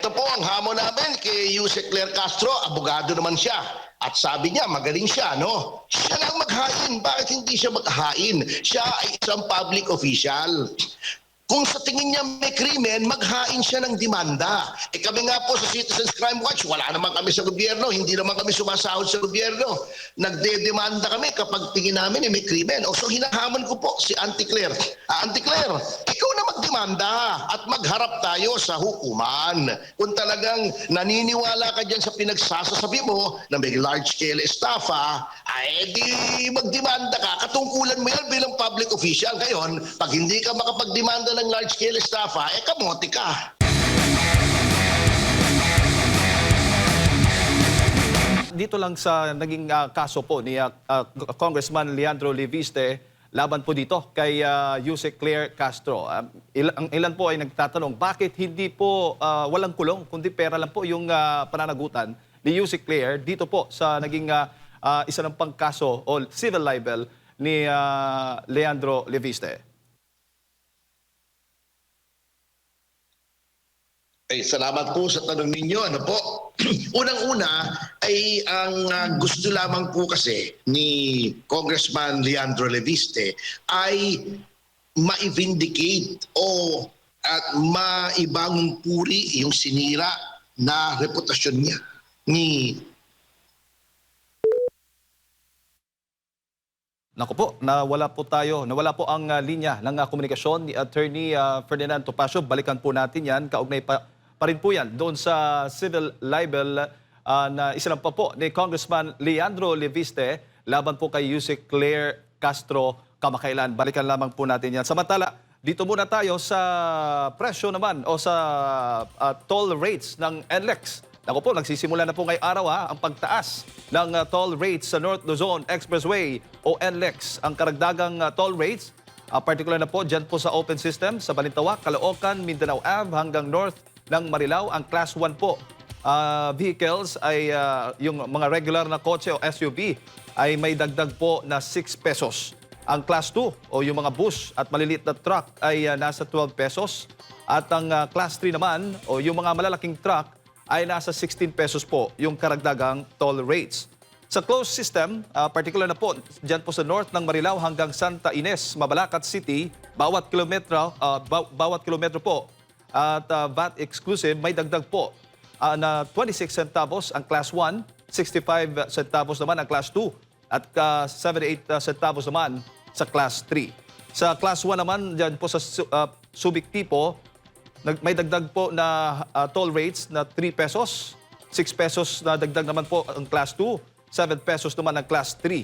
Ito po ang hamon namin kay Yusek Claire Castro, abogado naman siya. At sabi niya, magaling siya, no? Siya lang maghain. Bakit hindi siya maghain? Siya ay isang public official. Kung sa tingin niya may krimen, maghain siya ng demanda. Kami nga po sa Citizens Crime Watch, wala naman kami sa gobyerno, hindi naman kami sumasahod sa gobyerno. Nagde-demanda kami kapag tingin namin may krimen. So hinahamon ko po si Auntie Claire. Auntie Claire, ikaw na magdemanda at magharap tayo sa hukuman. Kung talagang naniniwala ka dyan sa pinagsasasabi mo na may large-scale estafa, ay di magdemanda ka. Katungkulan mo yan bilang public official. Ngayon, pag hindi ka makapagdemanda ng large-scale estafa, kamote ka. Dito lang sa naging kaso po ni Congressman Leandro Leviste, laban po dito kay Yusek Claire Castro. Ang ilan po ay nagtatanong, bakit hindi po walang kulong, kundi pera lang po yung pananagutan ni Yusek Claire dito po sa naging isa ng pangkaso o civil libel ni Leandro Leviste. Ay, salamat po sa tanong ninyo. Ano po? Unang-una ay ang gusto lamang po kasi ni Congressman Leandro Leviste ay ma-vindicate o at maibangong puri yung sinira na reputasyon niya ni Naku po, nawala po ang linya ng komunikasyon ni Attorney Ferdinand Topacio. Balikan po natin yan, kaugnay pa rin po yan doon sa civil libel na isinampa po ni Congressman Leandro Leviste laban po kay Yusek Claire Castro kamakailan. Balikan lamang po natin yan. Samantala, dito muna tayo sa presyo naman o sa toll rates ng NLEX. Ako po, nagsisimula na po ngayong araw ang pagtaas ng toll rates sa North Luzon Expressway o NLEX. Ang karagdagang toll rates, particular na po dyan po sa open system sa Balintawak, Caloocan, Mindanao Ave hanggang north ng Marilao. Ang Class 1 po vehicles ay yung mga regular na kotse o SUV ay may dagdag po na 6 pesos. Ang Class 2 o yung mga bus at maliliit na truck ay nasa 12 pesos. At ang Class 3 naman o yung mga malalaking truck ay nasa 16 pesos po yung karagdagang toll rates. Sa closed system, particular na po dyan po sa north ng Marilao hanggang Santa Ines, Mabalacat City, bawat kilometro po at VAT exclusive may dagdag po na 26 centavos ang Class 1, 65 centavos naman ang Class 2 at 78 centavos naman sa Class 3. Sa Class 1 naman dyan po sa Subic Tipo, may dagdag po na toll rates na 3 pesos, 6 pesos na dagdag naman po ang Class 2, 7 pesos naman ang Class 3.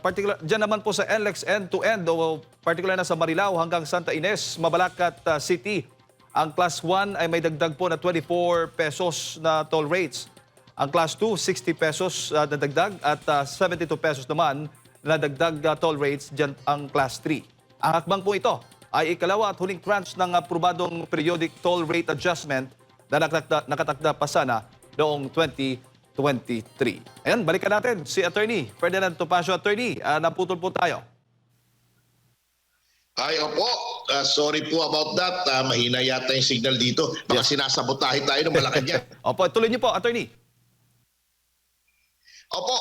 Particular, dyan naman po sa NLEX end-to-end o particular na sa Marilao hanggang Santa Ines, Mabalacat City, ang Class 1 ay may dagdag po na 24 pesos na toll rates. Ang Class 2, 60 pesos na dagdag at 72 pesos naman na dagdag toll rates dyan ang Class 3. Ang hakbang po ito ay ikalawa at huling tranche ng aprobadong periodic toll rate adjustment na nakatakda pa sana noong 2023. Ayan, balikan natin si Attorney Ferdinand Topacio. Attorney, naputol po tayo. Ay, opo. Sorry po about that. Mahina yata yung signal dito. Baka sinasabotahe tayo ng Malacanang. Opo, tuloy niyo po, Attorney. Opo,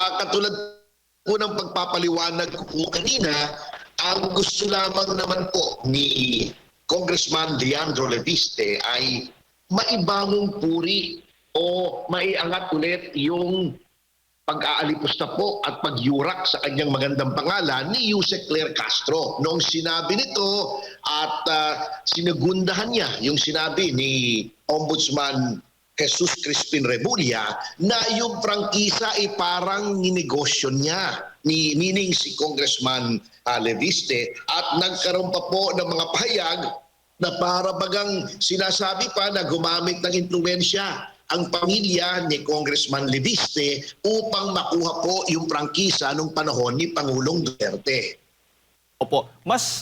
katulad po ng pagpapaliwanag ko po kanina, ang gusto lamang naman po ni Congressman Leandro Leviste ay maibangong puri o maiangat ulit yung pag-aalipusta po at pagyurak sa kanyang magandang pangalan ni Yusek Claire Castro. Noong sinabi nito at sinagundahan niya yung sinabi ni Ombudsman Jesus Crispin Rebulla na yung prangkisa ay parang ninegosyo niya, meaning si Congressman Leviste, at nagkaroon pa po ng mga pahayag na para bagang sinasabi pa na gumamit ng impluwensya ang pamilya ni Congressman Leviste upang makuha po yung prangkisa nung panahon ni Pangulong Duterte. Opo, mas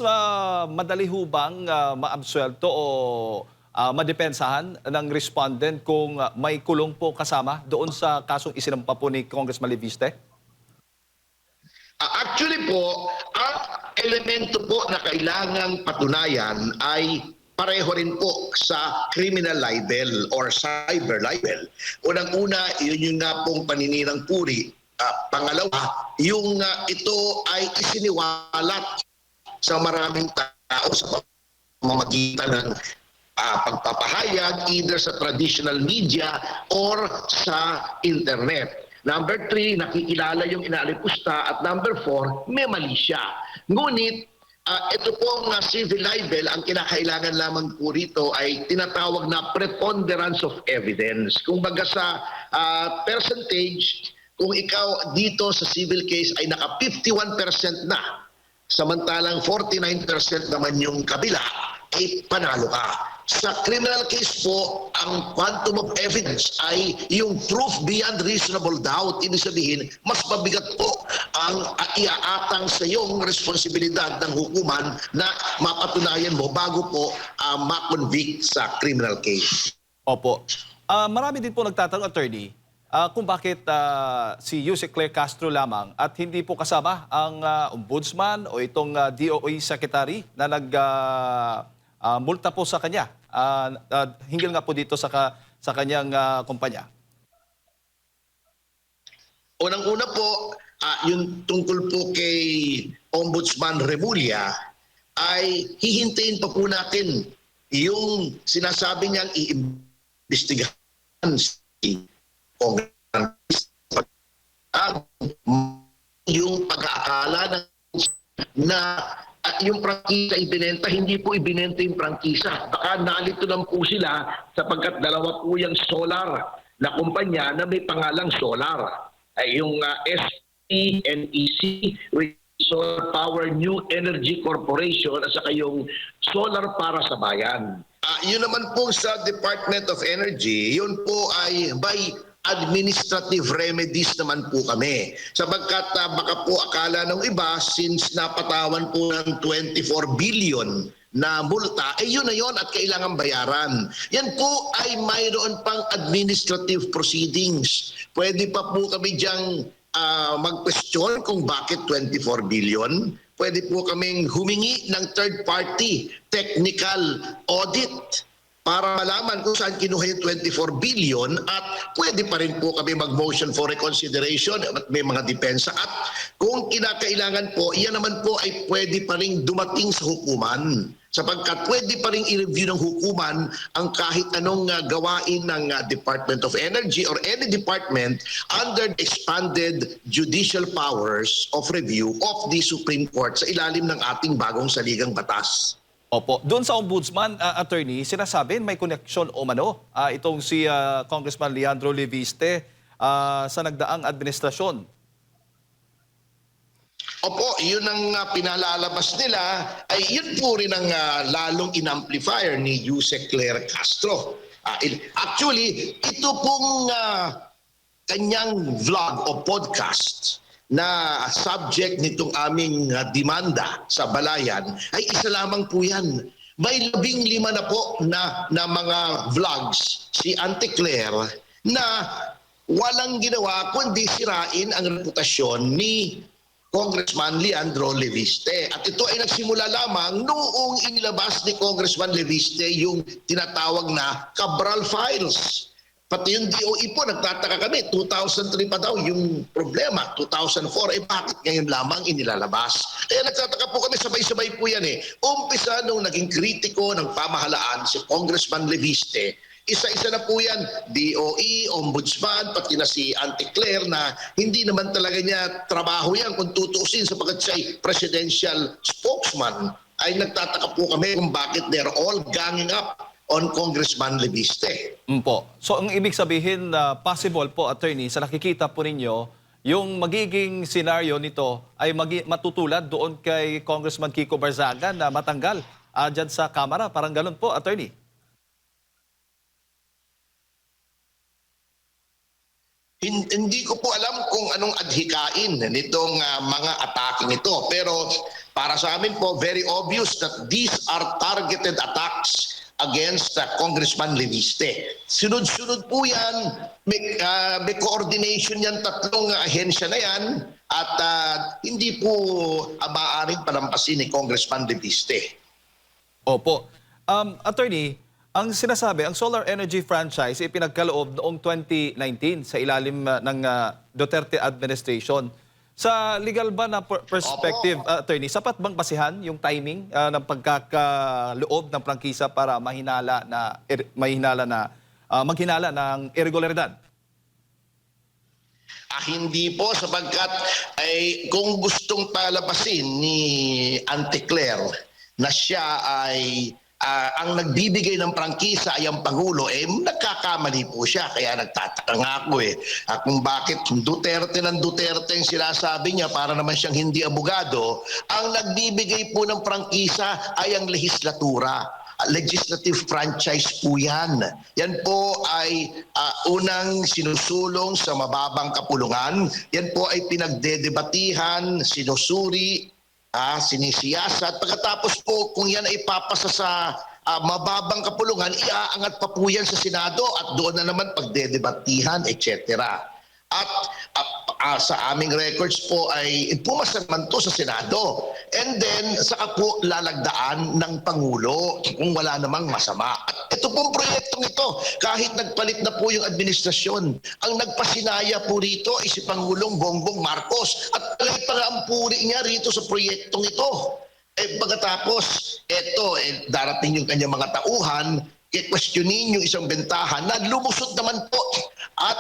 madali ho bang maabsuelto o madepensahan ng respondent kung may kulong po kasama doon sa kasong isinampa po ni Congressman Leviste? Actually po, ang elemento po na kailangang patunayan ay pareho rin po sa criminal libel or cyber libel. Unang-una, yun yung nga pong paninirang puri. Pangalawa, yung ito ay isiniwalat sa maraming tao sa pamamagitan ng pagpapahayag either sa traditional media or sa internet. Number 3, nakikilala yung inaalipusta. At number 4, may mali siya. Ngunit, ito pong civil libel, ang kinakailangan lamang po rito ay tinatawag na preponderance of evidence. Kung baga sa percentage, kung ikaw dito sa civil case ay naka 51% na, samantalang 49% naman yung kabila, ay panalo ka. Sa criminal case po, ang quantum of evidence ay yung proof beyond reasonable doubt. Ibig sabihin, mas mabigat po ang iaatang sa iyong responsibilidad ng hukuman na mapatunayan mo bago po ma-convict sa criminal case. Opo. Marami din po nagtatanong, attorney, kung bakit si Yusek Claire Castro lamang at hindi po kasama ang ombudsman o itong DOE secretary na multa po sa kanya. Hinggil nga po dito sa kanyang kumpanya. Unang-una po, yung tungkol po kay Ombudsman Remulla, ay hihintayin pa po natin yung sinasabi niyang iimbestigahan si Congressman yung pag-aakala na yung prangkisa ibinenta, hindi po ibinenta yung prangkisa. Baka nalito lang po sila sapagkat dalawa po yung solar na kumpanya na may pangalang solar. Ay yung SPNEC, which is Solar Power New Energy Corporation, at saka yung solar para sa bayan. Yun naman po sa Department of Energy, yun po ay by administrative remedies naman po kami. Sapagkat baka po akala ng iba, since napatawan po ng 24 billion na multa, yun na yun at kailangan bayaran. Yan po ay mayroon pang administrative proceedings. Pwede pa po kami diyang mag-question kung bakit 24 billion. Pwede po kaming humingi ng third-party technical audit para malaman kung saan kinuha yung 24 billion at pwede pa rin po kami mag-motion for reconsideration at may mga depensa. At kung kinakailangan po, iyan naman po ay pwede pa rin dumating sa hukuman. Sapagkat pwede pa rin i-review ng hukuman ang kahit anong gawain ng Department of Energy or any department under the expanded judicial powers of review of the Supreme Court sa ilalim ng ating bagong saligang batas. Opo. Doon sa ombudsman, attorney, sinasabi may koneksyon o mano itong si Congressman Leandro Leviste sa nagdaang administrasyon. Opo, yun ang pinalalabas nila, ay yun po rin ang lalong inamplifier ni Yusek Claire Castro. Actually, ito pong kanyang vlog o podcast na subject nitong aming demanda sa Balayan ay isa lamang po yan. May 15 na po na mga vlogs si Auntie Claire na walang ginawa kundi sirain ang reputasyon ni Congressman Leandro Leviste. At ito ay nagsimula lamang noong inilabas ni Congressman Leviste yung tinatawag na Cabral Files. Pati yung DOE po, nagtataka kami, 2003 pa daw yung problema, 2004, bakit ngayon lamang inilalabas? Kaya nagtataka po kami, sabay-sabay po yan eh. Umpisa nung naging kritiko ng pamahalaan si Congressman Leviste, isa-isa na po yan, DOE, Ombudsman, pati na si Auntie Claire na hindi naman talaga niya trabaho yan kung tutuusin sapagkat siya ay presidential spokesman. Ay nagtataka po kami kung bakit they're all ganging up on Congressman Leviste. Po. So ang ibig sabihin, possible po, attorney, sa nakikita po ninyo, yung magiging senaryo nito ay matutulad doon kay Congressman Kiko Barzaga na matanggal dyan sa Kamara. Parang ganun po, attorney. Hindi ko po alam kung anong adhikain nitong mga ataking ito. Pero para sa amin po, very obvious that these are targeted attacks against Congressman Leviste. Sunod-sunod po yan, may coordination yan, tatlong ahensya na yan, at hindi po maaaring palampasin ni Congressman Leviste. Opo. Attorney, ang sinasabi, ang solar energy franchise ay pinagkaloob noong 2019 sa ilalim ng Duterte administration. Sa legal ba na perspective, Opo. attorney, sapat bang basihan yung timing ng pagkakaloob ng prangkisa para maghinala ng irregularidad? Hindi po sapagkat ay kung gustong palabasin ni Auntie Claire na siya ay ang nagbibigay ng prangkisa ay ang Pangulo, nagkakamali po siya. Kaya nagtataka nga ako kung bakit Duterte ng Duterte yung sinasabi niya para naman siyang hindi abogado. Ang nagbibigay po ng prangkisa ay ang legislatura. Legislative franchise po yan. Yan po ay unang sinusulong sa mababang kapulungan. Yan po ay pinagdedebatihan, sinusuri, sinisiyasat. Pagkatapos po kung yan ay papasa sa mababang kapulungan, iaangat pa po yan sa Senado at doon na naman pagdedebatihan, etc. At sa aming records po ay pumasa naman to sa Senado. And then, saka po lalagdaan ng Pangulo kung wala namang masama. At ito pong proyektong ito, kahit nagpalit na po yung administrasyon, ang nagpasinaya po rito ay si Pangulong Bongbong Marcos. At palay pa nga ang puri niya rito sa proyektong ito. Pagkatapos, darating yung kanyang mga tauhan, i-questionin yung isang bentahan na lumusot naman po at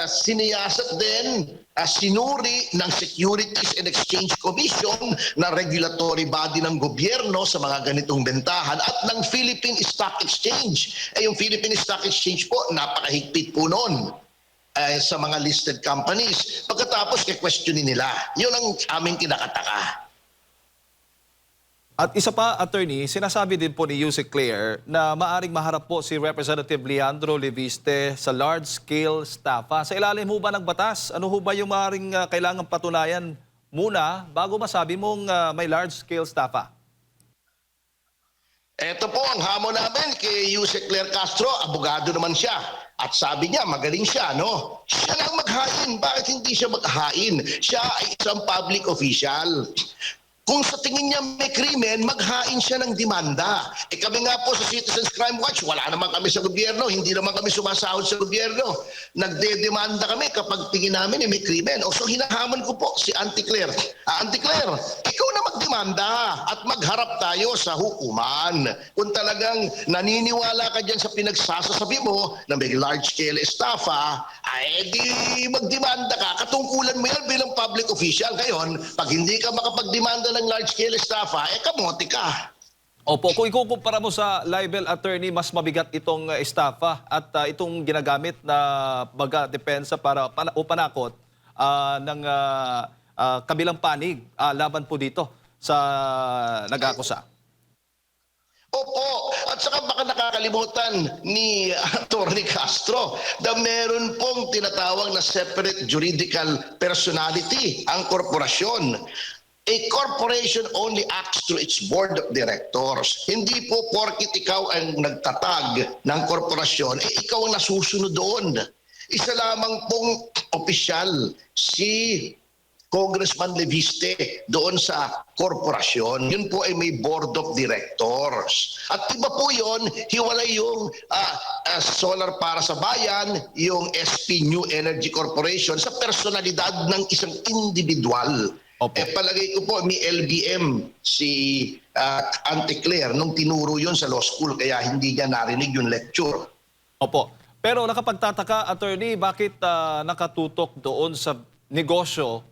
siniyasat din, sinuri ng Securities and Exchange Commission na regulatory body ng gobyerno sa mga ganitong bentahan at ng Philippine Stock Exchange. Yung Philippine Stock Exchange po, napakahigpit po noon sa mga listed companies. Pagkatapos, questionin nila. Yun ang aming kinakataka. At isa pa, attorney, sinasabi din po ni Yusek Claire na maaring maharap po si Representative Leandro Leviste sa large-scale estafa. Sa ilalim ho ba ng batas, ano ho ba yung maaring kailangang patunayan muna bago masabi mong may large-scale estafa? Ito po ang hamon namin kay Yusek Claire Castro, abogado naman siya. At sabi niya, magaling siya, no? Siya lang maghain. Bakit hindi siya maghain? Siya ay isang public official. Kung sa tingin niya may krimen, maghain siya ng demanda. Kami nga po sa Citizens Crime Watch, wala naman kami sa gobyerno, hindi naman kami sumasahod sa gobyerno. Nagdedemanda kami kapag tingin namin may krimen. So hinahamon ko po si Auntie Claire. Auntie Claire, ikaw na magdemanda at magharap tayo sa hukuman. Kung talagang naniniwala ka dyan sa pinagsasasabi mo na may large-scale estafa, di magdemanda ka. Katungkulan mo yan bilang public official. Ngayon, pag hindi ka makapagdemanda ng large-scale estafa, kamote ka. Opo, kung ikukumpara mo sa libel, attorney, mas mabigat itong estafa at itong ginagamit na depensa para o panakot ng kabilang panig laban po dito sa nag-akusa. Opo, at saka baka nakakalimutan ni Atty. Castro na meron pong tinatawag na separate juridical personality ang korporasyon. A corporation only acts through its board of directors. Hindi po porkit ikaw ang nagtatag ng korporasyon, ikaw ang nasusunod doon. Isa lamang pong opisyal si Congressman Leviste doon sa korporasyon. Yun po ay may board of directors. At iba po yun, hiwalay yung Solar para sa Bayan, yung SP New Energy Corporation sa personalidad ng isang individual. Palagay ko po, may LBM si Auntie Claire nung tinuro yun sa law school kaya hindi niya narinig yung lecture. Opo. Pero nakapagtataka, attorney, bakit nakatutok doon sa negosyo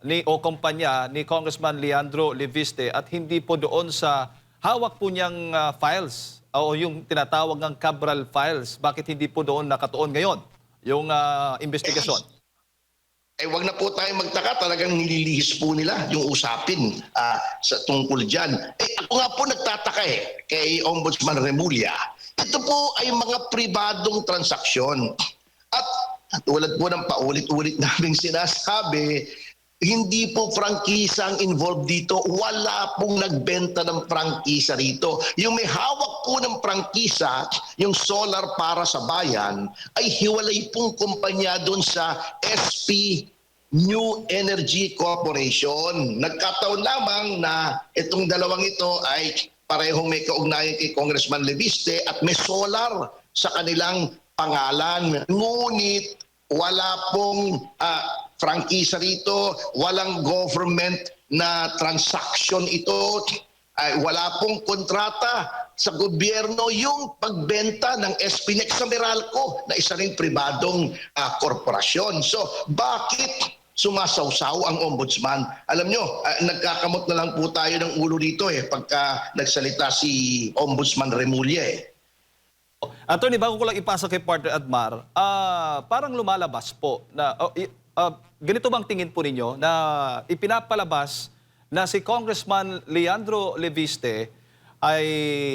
o kumpanya ni Congressman Leandro Leviste at hindi po doon sa hawak po niyang files o yung tinatawag ng Cabral files? Bakit hindi po doon nakatuon ngayon yung investigasyon? Wag na po tayo magtaka, talagang nililihis po nila yung usapin sa tungkol dyan. Ako nga po nagtataka kay Ombudsman Remulla. Ito po ay mga pribadong transaksyon. At tulad po ng paulit-ulit naming sinasabi, hindi po prangkisa ang involved dito. Wala pong nagbenta ng prangkisa rito. Yung may hawak po ng prangkisa, yung Solar para sa Bayan, ay hiwalay pong kumpanya doon sa SP New Energy Corporation. Nagkataon lamang na itong dalawang ito ay parehong may kaugnayan kay Congressman Leviste at may solar sa kanilang pangalan. Ngunit wala pong prangkisa rito, walang government na transaction ito, wala pong kontrata sa gobyerno yung pagbenta ng SPNEC sa Meralco na isa ring pribadong korporasyon. So bakit sumasawsaw ang ombudsman? Alam nyo, nagkakamot na lang po tayo ng ulo dito pagka nagsalita si Ombudsman Remulla Attorney, bago ko lang ipasa kay partner Admar, parang lumalabas po na ganito bang tingin po ninyo na ipinapalabas na si Congressman Leandro Leviste ay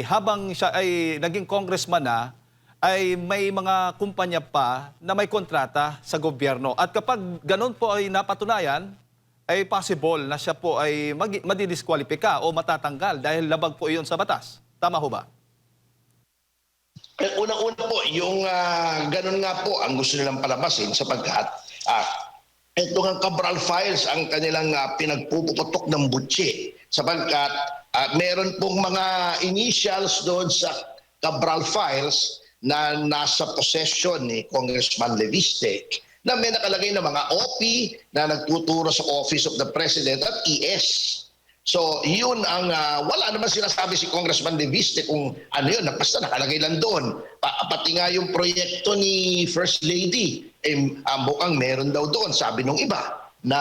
habang siya ay naging congressman na, ay may mga kumpanya pa na may kontrata sa gobyerno. At kapag ganun po ay napatunayan, ay possible na siya po ay madidiskwalipika o matatanggal dahil labag po iyon sa batas. Tama ho ba? Unang-una po, yung ganun nga po ang gusto nilang palabasin sapagkat ito nga Cabral Files ang kanilang pinagpuputok ng butsi sapagkat meron pong mga initials doon sa Cabral Files na nasa possession ni Congressman Leviste na may nakalagay na mga OP na nagtuturo sa Office of the President at ES. So yun ang wala naman sinasabi si Congressman Leviste kung ano yun, basta nakalagay lang doon. Pati nga yung proyekto ni First Lady, mukhang meron daw doon, sabi nung iba, na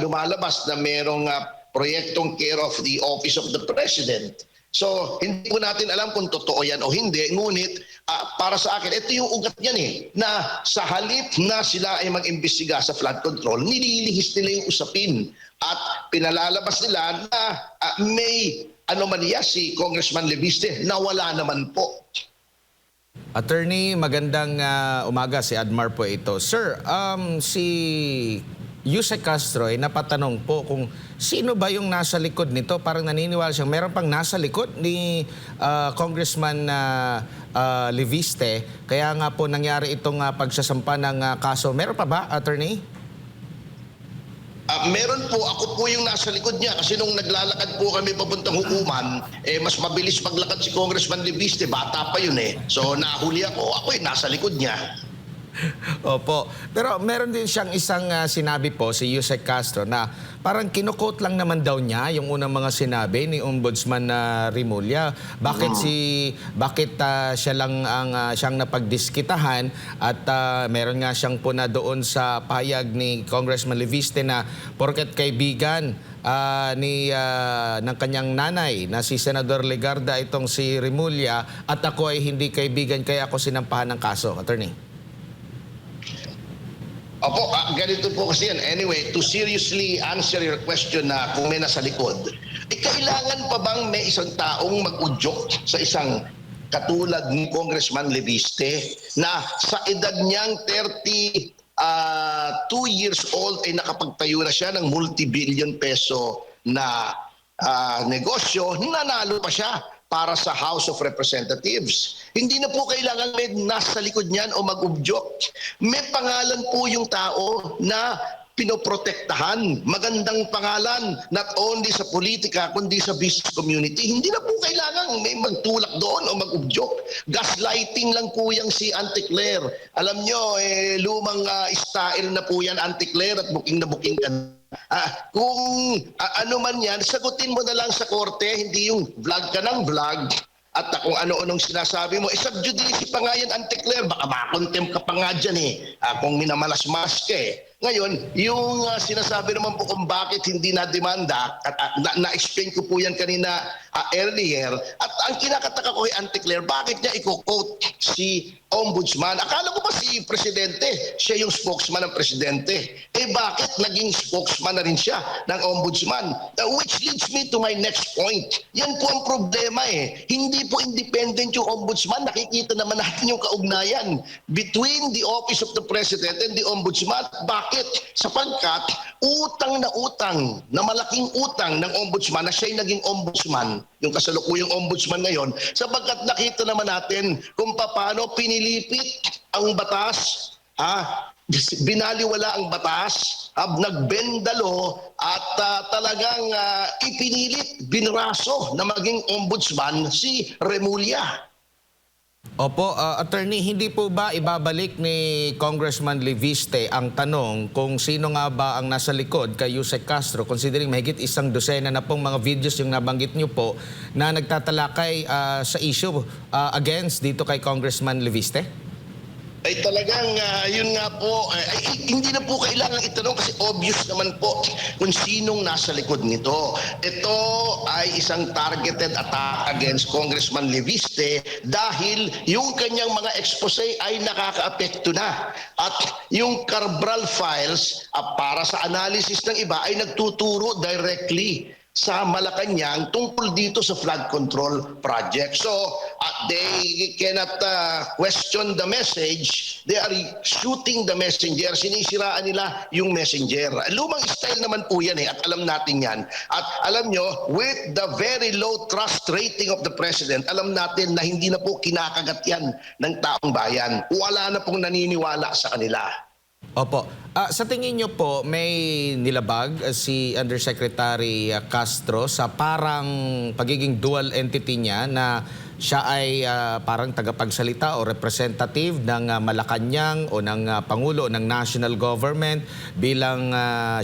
lumalabas na merong proyektong care of the Office of the President. So, hindi po natin alam kung totoo yan o hindi. Ngunit, para sa akin, ito yung ugat niyan na sa halip na sila ay mag-imbestiga sa flood control, nililihis nila yung usapin at pinalalabas nila na may anomalya si Congressman Leviste na wala naman po. Attorney, magandang umaga, si Admar po ito. Sir, si Yusek Castro ay napatanong po kung sino ba yung nasa likod nito. Parang naniniwala siyang meron pang nasa likod ni Congressman Leviste. Kaya nga po nangyari itong pagsasampa ng kaso. Meron pa ba, Attorney? Meron po, ako po yung nasa likod niya kasi nung naglalakad po kami papuntang hukuman, mas mabilis maglakad si Congressman Leviste, bata pa yun So nahuli ako yung nasa likod niya. Opo. Pero meron din siyang isang sinabi po, si Yusek Castro, na parang kinukot lang naman daw niya yung unang mga sinabi ni Ombudsman Remulla. Bakit siya lang ang siyang napagdiskitahan at meron nga siyang puna doon sa payag ni Congressman Leviste na porket kaibigan ng kanyang nanay na si Senador Legarda itong si Remulla at ako ay hindi kaibigan kaya ako sinampahan ng kaso. Attorney. Opo, ganito po kasi yan. Anyway, to seriously answer your question na kung may nasa likod, kailangan pa bang may isang taong mag-udyok sa isang katulad ni Congressman Leviste na sa edad niyang 32 years old ay nakapagtayo na siya ng multi-billion peso na negosyo, nanalo pa siya para sa House of Representatives. Hindi na po kailangan may nasa likod niyan o mag-udyok. May pangalan po yung tao na pinoprotektahan. Magandang pangalan, not only sa politika, kundi sa business community. Hindi na po kailangan may magtulak doon o mag-udyok. Gaslighting lang po yung si Auntie Claire. Alam nyo, lumang style na po yan, Auntie Claire, at booking na booking ka. Kung ano man yan, sagutin mo na lang sa korte, hindi yung vlog ka ng vlog at kung ano-anong sinasabi mo. Sub judice pa nga yan, Auntie Claire, baka makontempt ka pa nga dyan kung minamalas-mas ka Ngayon, yung sinasabi naman po kung bakit hindi na-demanda, at na-explain ko po yan kanina earlier, at ang kinakataka ko kay Auntie Claire, bakit niya i-quote si Ombudsman? Akala ko ba si Presidente, siya yung spokesman ng Presidente? Bakit naging spokesman na rin siya ng Ombudsman? Which leads me to my next point. Yan po ang problema Hindi po independent yung Ombudsman. Nakikita naman natin yung kaugnayan between the Office of the President and the Ombudsman. Bakit? Sapagkat utang na malaking utang ng Ombudsman na siya'y naging Ombudsman, yung kasalukuyang Ombudsman ngayon, sapagkat nakita naman natin kung paano pinilipit ang batas binaliwala ang batas, nagbendalo at talagang ipinilit, binraso na maging ombudsman si Remulla. Opo, attorney, hindi po ba ibabalik ni Congressman Leviste ang tanong kung sino nga ba ang nasa likod kay Yusek Castro, considering mahigit 100 na pong mga videos yung nabanggit niyo po na nagtatalakay sa issue against dito kay Congressman Leviste? Ay talagang yun nga po, hindi na po kailangan itanong kasi obvious naman po kung sinong nasa likod nito. Ito ay isang targeted attack against Congressman Leviste dahil yung kanyang mga expose ay nakakaapekto na. At yung Carbral files para sa analysis ng iba ay nagtuturo directly sa Malacanang tungkol dito sa flood control project. So, they cannot question the message. They are shooting the messenger. Sinisiraan nila yung messenger. Lumang style naman po yan at alam natin yan. At alam nyo, with the very low trust rating of the President, alam natin na hindi na po kinakagat yan ng taong bayan. Wala na pong naniniwala sa kanila. Opo. Sa tingin niyo po, may nilabag si Undersecretary Castro sa parang pagiging dual entity niya na siya ay parang tagapagsalita o representative ng Malacanang o ng Pangulo ng National Government bilang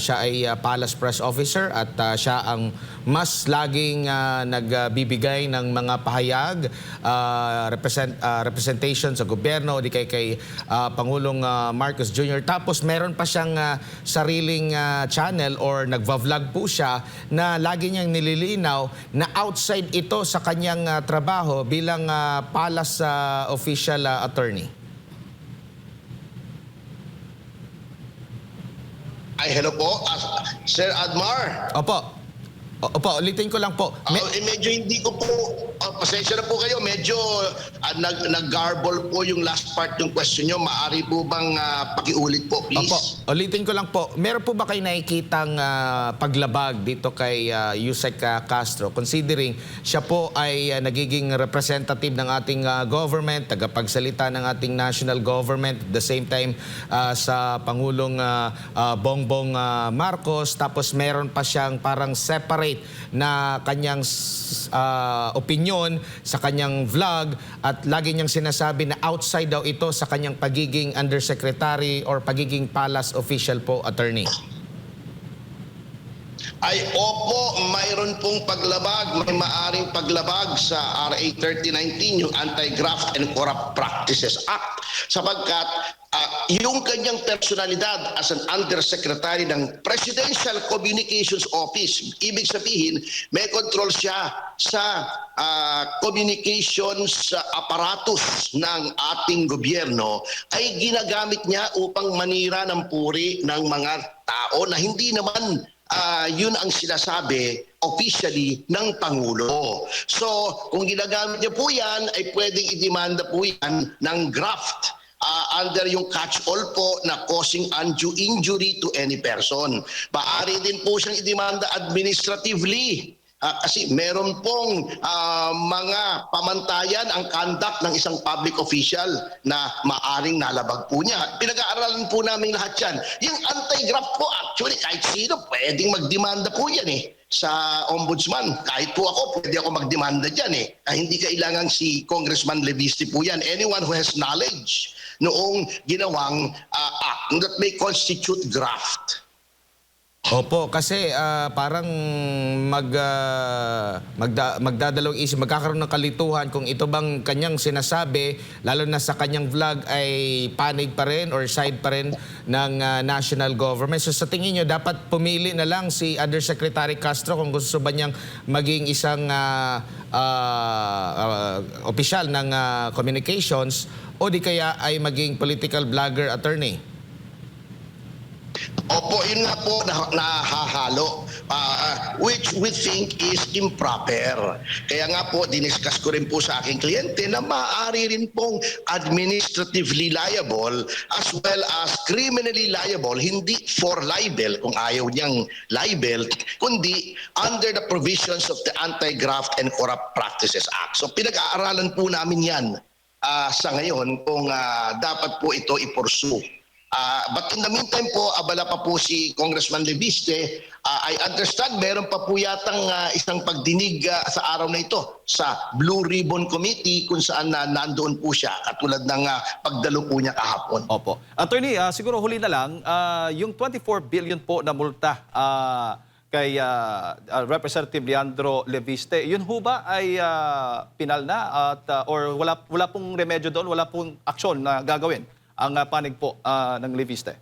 siya ay Palace Press Officer at siya ang mas laging nagbibigay ng mga pahayag, representation sa gobyerno o di kay Pangulong Marcos Jr. Tapos meron pa siyang sariling channel or nagva-vlog po siya na lagi niyang nililinaw na outside ito sa kanyang trabaho bilang Palace official attorney. Ay, hello po, Sir Admar. Opo. Opo, ulitin ko lang po. Medyo hindi ko po, pasensya na po kayo, medyo nag-garble po yung last part yung question nyo. Maaari po bang pakiulit po, please? Opo, ulitin ko lang po. Meron po ba kayo nakikitang paglabag dito kay Yusek Castro, considering siya po ay nagiging representative ng ating government, tagapagsalita ng ating national government, at the same time sa Pangulong Bongbong Marcos, tapos meron pa siyang parang separate na kanyang opinion sa kanyang vlog at lagi niyang sinasabi na outside daw ito sa kanyang pagiging undersecretary or pagiging palace official po, attorney? Ay, opo, mayroon pong paglabag, may maaring paglabag sa RA 3019, yung Anti-Graft and Corrupt Practices Act, sapagkat yung kanyang personalidad as an undersecretary ng Presidential Communications Office, ibig sabihin, may control siya sa communications apparatus ng ating gobyerno, ay ginagamit niya upang manira ng puri ng mga tao na hindi naman yun ang sinasabi officially ng Pangulo. So, kung ginagamit niya po yan, ay pwedeng idemanda po yan ng graft under yung catch-all po na causing undue injury to any person. Maaari din po siyang idemanda administratively. Kasi meron pong mga pamantayan ang conduct ng isang public official na maaring nalabag po niya. Pinag-aaralan po namin lahat yan. Yung anti-graft po, actually, kahit sino, pwedeng magdemanda po yan sa ombudsman. Kahit po ako, pwede ako magdemanda dyan hindi kailangan si Congressman Leviste po yan. Anyone who has knowledge noong ginawang act that may constitute graft. Opo, kasi parang magdadalawang isip, magkakaroon ng kalituhan kung ito bang kanyang sinasabi, lalo na sa kanyang vlog, ay panig pa rin or side pa rin ng national government. So sa tingin nyo, dapat pumili na lang si Undersecretary Castro kung gusto ba niyang maging isang opisyal ng communications o di kaya ay maging political blogger, attorney? Opo, yun nga po nahahalo, which we think is improper. Kaya nga po, diniscuss ko rin po sa aking kliyente na maaari rin pong administratively liable as well as criminally liable, hindi for libel kung ayaw niyang libel, kundi under the provisions of the Anti-Graft and Corrupt Practices Act. So pinag-aaralan po namin yan sa ngayon kung dapat po ito i-pursue But in the meantime po, abala pa po si Congressman Leviste. I understand meron pa po yatang isang pagdinig sa araw na ito sa Blue Ribbon Committee kung saan nandoon po siya katulad ng pagdalo po niya kahapon. Opo. Attorney, siguro huli na lang, yung 24 billion po na multa kay Representative Leandro Leviste, yun ho ba ay pinal na at or wala pong remedyo doon, wala pong aksyon na gagawin ang panig po ng Leviste?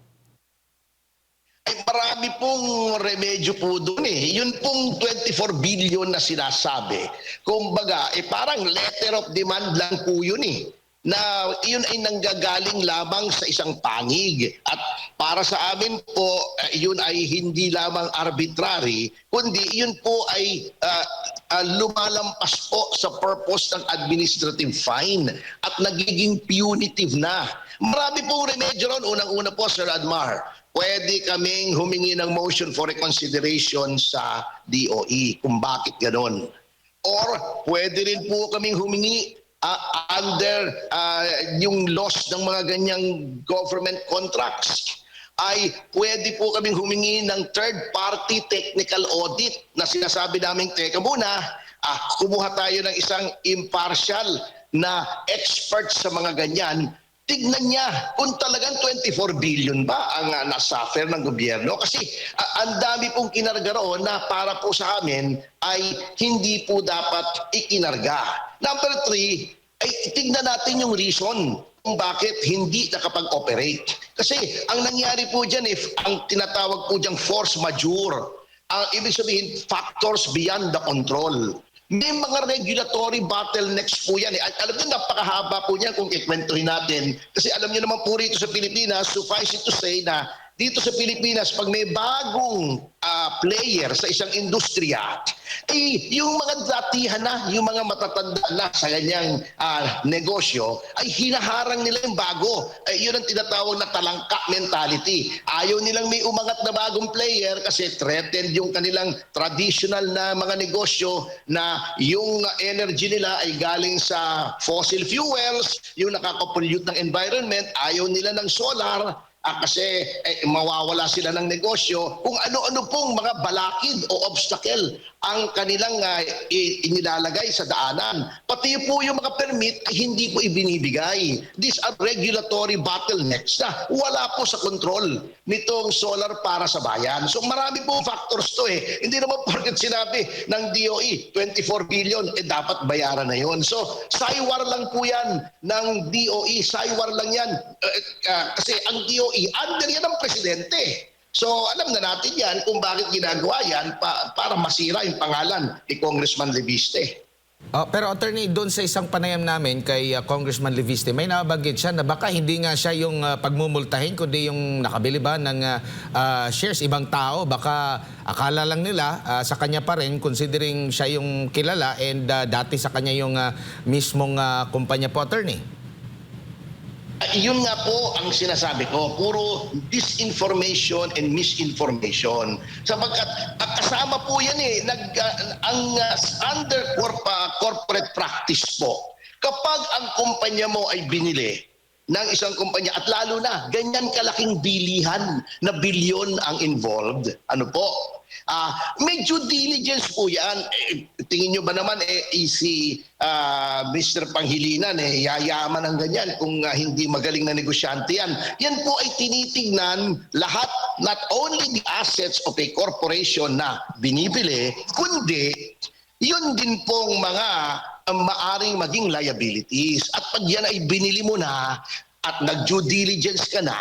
Ay marami pong remedyo po doon eh. Yun pong 24 billion na sinasabi. Kumbaga, parang letter of demand lang po yun eh. Na yun ay nanggagaling lamang sa isang panig. At para sa amin po, yun ay hindi lamang arbitrary, kundi yun po ay lumalampas po sa purpose ng administrative fine at nagiging punitive na. Marami pong remedyo ron. Unang-una po, Sir Admar, pwede kaming humingi ng motion for reconsideration sa DOE kung bakit ganon. Or pwede rin po kaming humingi under yung loss ng mga ganyang government contracts. Ay pwede po kaming humingi ng third-party technical audit na sinasabi namin, teka muna, kumuha tayo ng isang impartial na expert sa mga ganyan. Tignan niya kung talagang 24 billion ba ang nasuffer ng gobyerno. Kasi ang dami pong kinarga roon na para po sa amin ay hindi po dapat ikinarga. Number 3, ay tignan natin yung reason kung bakit hindi nakapag-operate. Kasi ang nangyari po dyan, if ang tinatawag po dyan force majeure, ang ibig sabihin factors beyond the control. May mga regulatory bottlenecks po yan. Alam niyo, napakahaba po niyan kung ikwentuhin natin. Kasi alam niyo naman po rito sa Pilipinas, suffice it to say na dito sa Pilipinas, pag may bagong player sa isang industriya, yung mga datihan na, yung mga matatanda na sa ganyang negosyo, ay hinaharang nila yung bago. Yun ang tinatawag na talangka mentality. Ayaw nilang may umangat na bagong player kasi threatened yung kanilang traditional na mga negosyo na yung energy nila ay galing sa fossil fuels, yung nakaka-pollute ng environment, ayaw nila ng solar, kasi mawawala sila ng negosyo kung ano-ano pong mga balakid o obstacle ang kanilang inilalagay sa daanan. Pati po yung mga permit ay hindi po ibinibigay. These are regulatory bottlenecks na wala po sa control nitong solar para sa bayan. So marami po factors to eh. Hindi naman porket sinabi ng DOE 24 billion, dapat bayaran na yon. So saywar lang po yan ng DOE. Saywar lang yan. Kasi ang DOE, under yan ng presidente. So alam na natin yan kung bakit ginagawa yan para masira yung pangalan ni Congressman Leviste. Pero attorney, doon sa isang panayam namin kay Congressman Leviste, may nabanggit siya na baka hindi nga siya yung pagmumultahin, kundi yung nakabili ba ng shares ibang tao. Baka akala lang nila sa kanya pa rin, considering siya yung kilala and dati sa kanya yung mismong kumpanya po, attorney. Yun nga po ang sinasabi ko, puro disinformation and misinformation. Sapagkat kasama po yan eh, under corporate practice po. Kapag ang kumpanya mo ay binili ng isang kumpanya at lalo na ganyan kalaking bilihan na bilyon ang involved, ano po? May due diligence po yan. Tingin nyo ba naman si Mr. Panghilinan yayaman ng ganyan kung hindi magaling na negosyante yan. Yan po ay tinitingnan lahat, not only the assets of a corporation na binibili, kundi yun din pong mga maaring maging liabilities. At pag yan ay binili mo na at nag-due diligence ka na,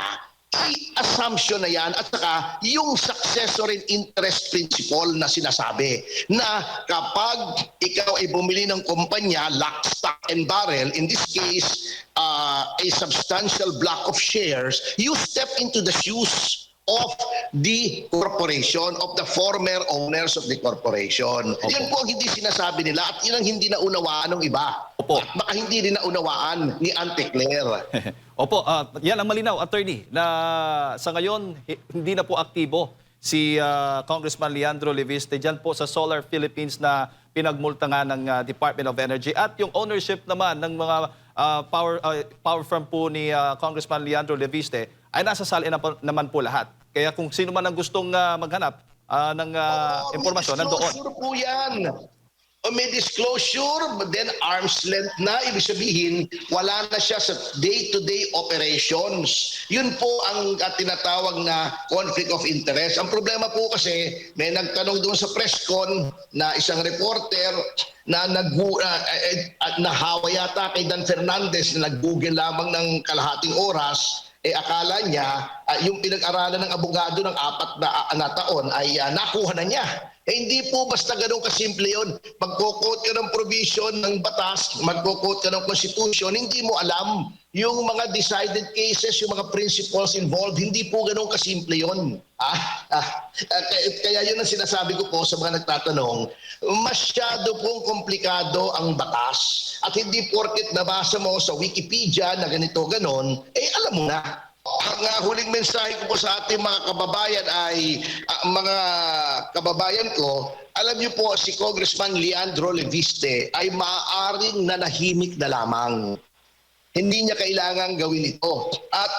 ay assumption na yan at saka yung successor in interest principle na sinasabi na kapag ikaw ay bumili ng kumpanya, lock, stock, and barrel, in this case, a substantial block of shares, you step into the shoes of the corporation, of the former owners of the corporation. Opo. Yan po ang hindi sinasabi nila at yan ang hindi naunawaan ng iba. Opo. At baka hindi rin naunawaan ni Ante Claire. Opo, yan ang malinaw, attorney, na sa ngayon hindi na po aktibo si Congressman Leandro Leviste dyan po sa Solar Philippines na pinagmulta nga ng Department of Energy at yung ownership naman ng mga power firm po ni Congressman Leandro Leviste ay nasa salin naman po lahat. Kaya kung sino man ang gustong maghanap ng impormasyon, nandoon. May disclosure po yan. O may disclosure, but then arm's length na. Ibig sabihin, wala na siya sa day-to-day operations. Yun po ang tinatawag na conflict of interest. Ang problema po kasi, may nagtanong doon sa press con na isang reporter na nahawa yata kay Dan Fernandez na nag-google lamang ng kalahating oras. Akala niya, yung pinag-aralan ng abogado ng 4 na taon ay nakuha na niya. Hindi po basta ganun kasimple yun. Magkukot ka ng provision ng batas, magkukot ka ng constitution, hindi mo alam yung mga decided cases, yung mga principles involved, hindi po ganun kasimple yun. Kaya yun ang sinasabi ko po sa mga nagtatanong, masyado pong komplikado ang batas at hindi porket nabasa mo sa Wikipedia na ganito ganon, alam mo na. Ang huling mensahe ko po sa ating mga kababayan ay, mga kababayan ko, alam niyo po si Congressman Leandro Leviste ay maaaring nanahimik na lamang. Hindi niya kailangan gawin ito. At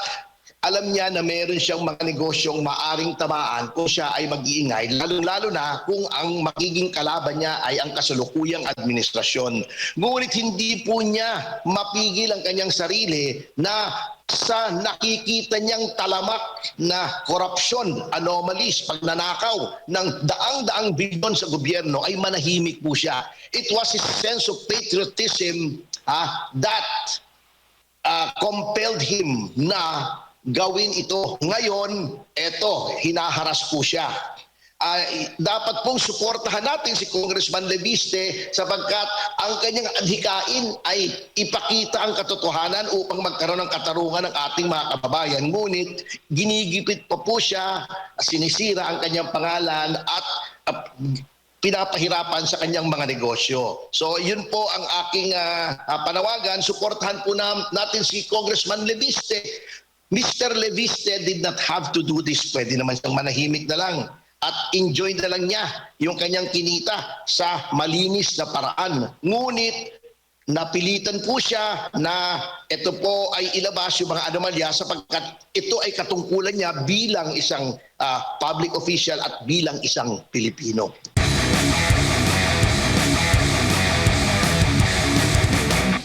alam niya na meron siyang mga negosyong maaring tamaan kung siya ay mag-iingay, lalo-lalo na kung ang magiging kalaban niya ay ang kasalukuyang administrasyon. Ngunit hindi po niya mapigil ang kanyang sarili na sa nakikita niyang talamak na korupsyon, anomalies, pagnanakaw ng daang-daang bilyon sa gobyerno ay manahimik po siya. It was his sense of patriotism that compelled him na gawin ito. Ngayon, eto, hinaharas po siya. Dapat pong suportahan natin si Congressman Leviste sapagkat ang kanyang adhikain ay ipakita ang katotohanan upang magkaroon ng katarungan ng ating mga kababayan. Ngunit ginigipit pa po siya, sinisira ang kanyang pangalan at pinapahirapan sa kanyang mga negosyo. So yun po ang aking panawagan. Suportahan po natin si Congressman Leviste. Mr. Leviste did not have to do this. Pwede naman siyang manahimik na lang at enjoy na lang niya yung kanyang kinita sa malinis na paraan. Ngunit napilitan po siya na ito po ay ilabas yung mga anomalya sapagkat ito ay katungkulan niya bilang isang public official at bilang isang Pilipino.